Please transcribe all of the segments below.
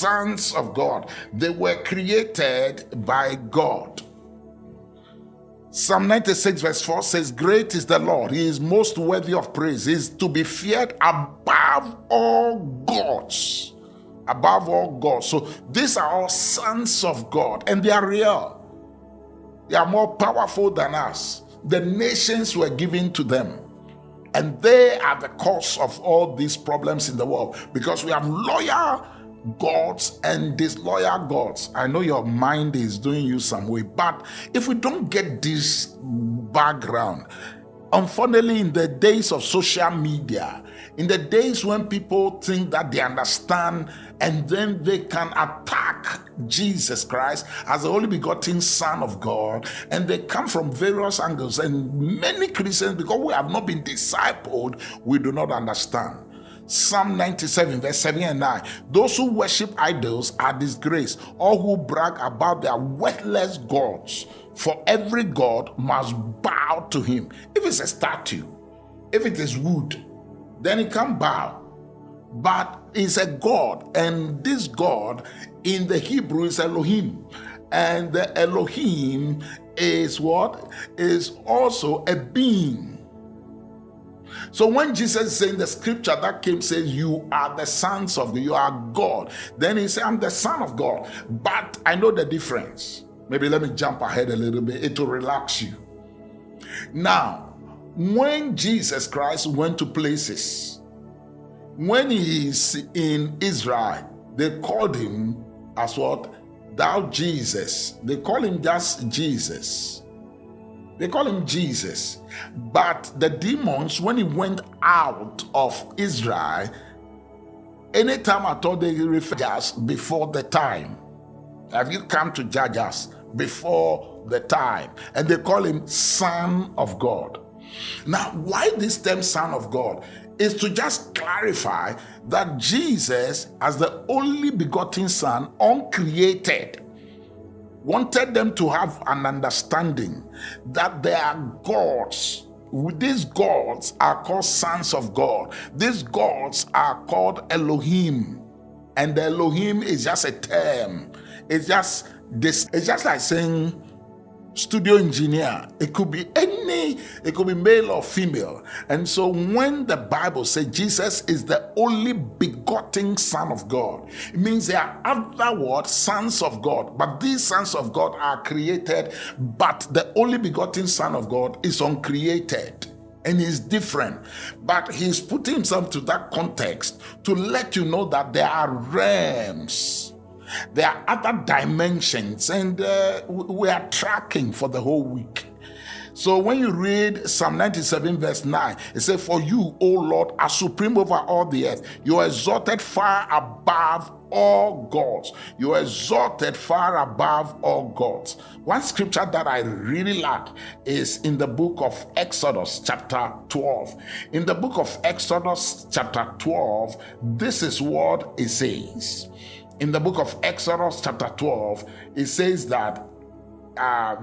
sons of God. They were created by God. Psalm 96 verse 4 says, great is the Lord. He is most worthy of praise. He is to be feared above all gods. Above all gods. So these are all sons of God, and they are real. They are more powerful than us. The nations were given to them, and they are the cause of all these problems in the world, because we have loyal gods and disloyal gods. I know your mind is doing you some way, but if we don't get this background, unfortunately, in the days of social media, in the days when people think that they understand, and then they can attack Jesus Christ as the only begotten Son of God, and they come from various angles, and many Christians, because we have not been discipled, we do not understand. Psalm 97 verse 7 and 9, those who worship idols are disgraced, all who brag about their worthless gods, for every god must bow to him. If it's a statue, if it is wood, then it can bow. But it's a god, and this god in the Hebrew is Elohim, and the Elohim is what? Is also a being. So when Jesus is saying, the scripture that came says, you are the sons of God, you are God, then he said, I'm the son of God, but I know the difference. Maybe let me jump ahead a little bit, it will relax you. Now, when Jesus Christ went to places, when he is in Israel, they called him as what? Thou Jesus. They call him just Jesus. They call him Jesus. But the demons, when he went out of Israel, anytime at all they refer to us before the time. Have you come to judge us before the time? And they call him Son of God. Now, why this term Son of God? Is to just clarify that Jesus, as the only begotten Son, uncreated, wanted them to have an understanding that there are gods. These gods are called sons of God. These gods are called Elohim. And the Elohim is just a term. It's just like saying studio engineer. It could be male or female. And so when the Bible says Jesus is the only begotten Son of God, it means there are other words, sons of God, but these sons of God are created, but the only begotten Son of God is uncreated. And he's different, but he's putting himself to that context to let you know that there are realms. There are other dimensions, and we are tracking for the whole week. So when you read Psalm 97 verse 9, it says, for you, O Lord, are supreme over all the earth. You are exalted far above all gods. You are exalted far above all gods. One scripture that I really like is in the book of Exodus chapter 12. In the book of Exodus chapter 12, this is what it says. In the book of Exodus chapter 12, it says that,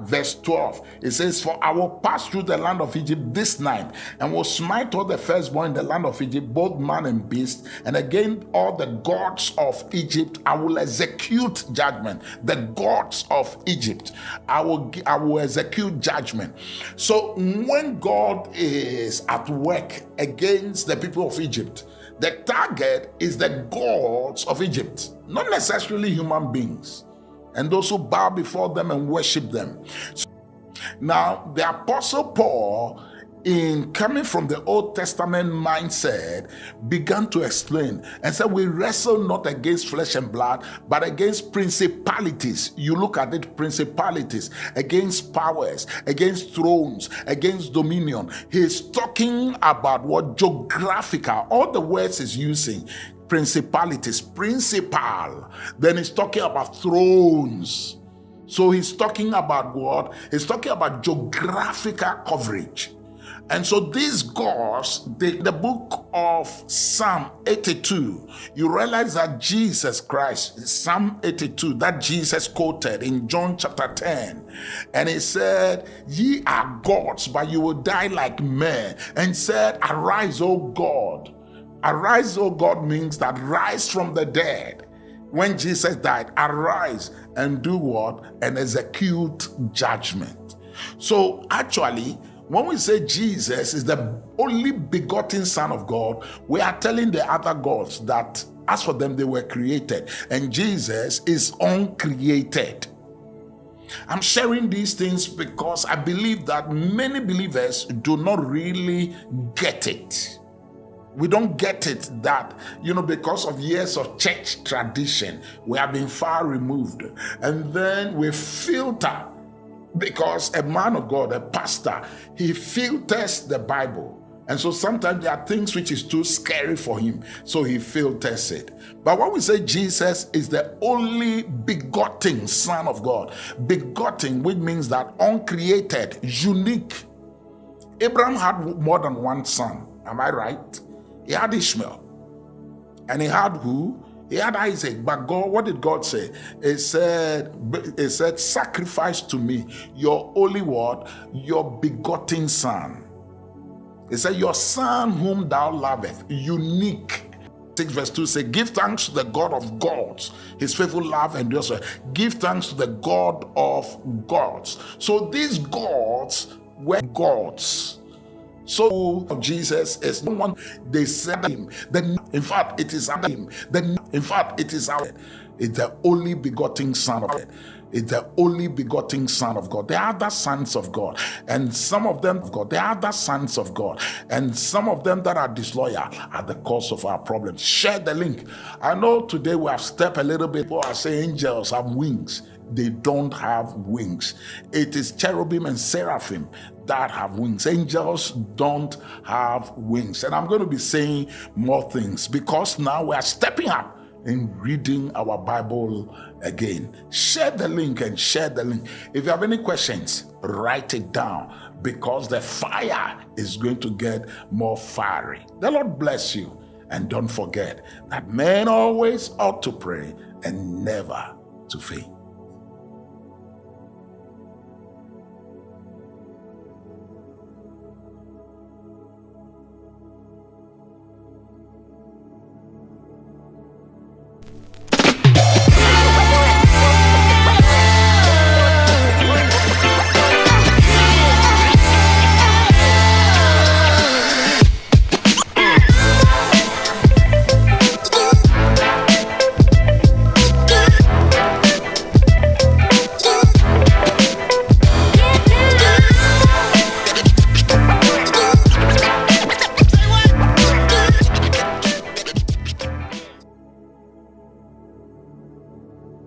verse 12, it says, for I will pass through the land of Egypt this night, and will smite all the firstborn in the land of Egypt, both man and beast, and against all the gods of Egypt I will execute judgment. The gods of Egypt, I will execute judgment. So when God is at work against the people of Egypt, the target is the gods of Egypt, not necessarily human beings, and those who bow before them and worship them. Now, the Apostle Paul, in coming from the Old Testament mindset, began to explain and said, we wrestle not against flesh and blood, but against principalities. You look at it, principalities, against powers, against thrones, against dominion. He's talking about what? Geographical. All the words he's using, principalities, principal. Then he's talking about thrones. So he's talking about what? He's talking about geographical coverage. And so these gods, the book of Psalm 82, you realize that Jesus Christ, Psalm 82, that Jesus quoted in John chapter 10, and he said, ye are gods, but you will die like men, and said, arise, O God. Arise, O God means that rise from the dead. when Jesus died, arise and do what? And execute judgment. So actually, when we say Jesus is the only begotten Son of God, we are telling the other gods that as for them, they were created, and Jesus is uncreated. I'm sharing these things because I believe that many believers do not really get it. We don't get it that, because of years of church tradition, we have been far removed. And then we filter, because a man of God, a pastor, he filters the Bible. And so sometimes there are things which is too scary for him, so he filters it. But when we say Jesus is the only begotten Son of God, begotten, which means that uncreated, unique. Abraham had more than one son, am I right? He had Ishmael. And he had who? He had Isaac. But God, what did God say? He said, sacrifice to me your only what? Your begotten son. He said, your son whom thou lovest, unique. 6 verse 2 says, give thanks to the God of gods. His faithful love endures. Give thanks to the God of gods. So these gods were gods. So Jesus is no one, they said him. In fact, it is him. In fact, it is our. It's the only begotten Son of God. It's the only begotten Son of God. There are other sons of God, and some of them of God. There are other sons of God, and some of them that are disloyal are the cause of our problems. Share the link. I know today we have stepped a little bit. People are saying angels have wings. They don't have wings. It is cherubim and seraphim that have wings. Angels don't have wings. And I'm going to be saying more things because now we are stepping up in reading our Bible again. Share the link and share the link. If you have any questions, write it down because the fire is going to get more fiery. The Lord bless you. And don't forget that men always ought to pray and never to faint.